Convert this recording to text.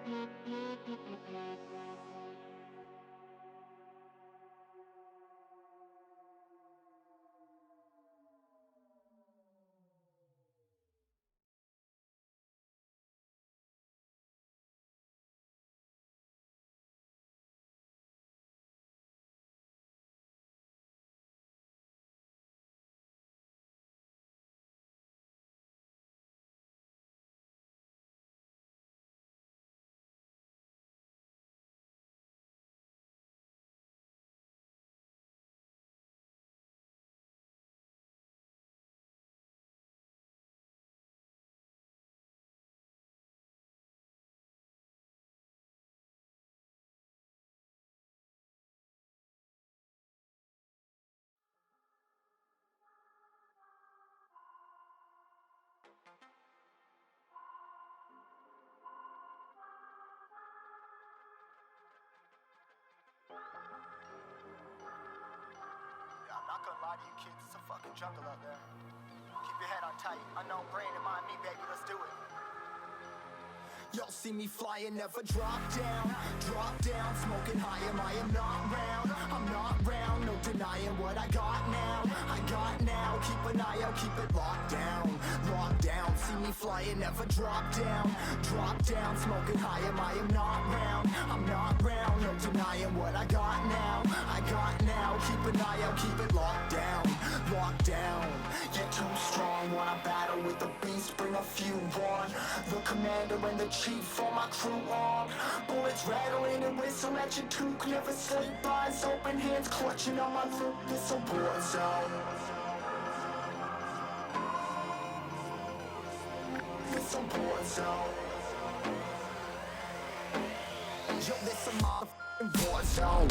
I'm not gonna lie to you kids, it's a fucking jungle out there. Keep your head on tight, unknown brain and mind me, baby, let's do it. Y'all see me flying, never drop down, smoking high, I am not round, I'm not round, no denying what I got now, keep an eye out, keep it locked down, see me flying, never drop down, smoking high, I am not round, I'm not round, no denying what I got now, keep an eye out, keep it locked down, get too strong, wanna battle with the beast, bring a few on, the commander and the chief for my crew on, bullets rattling and whistle at your toque, never sleep, eyes open, hands clutching on my loop, this a war zone. This a war zone. Yo, this a motherfucking war zone.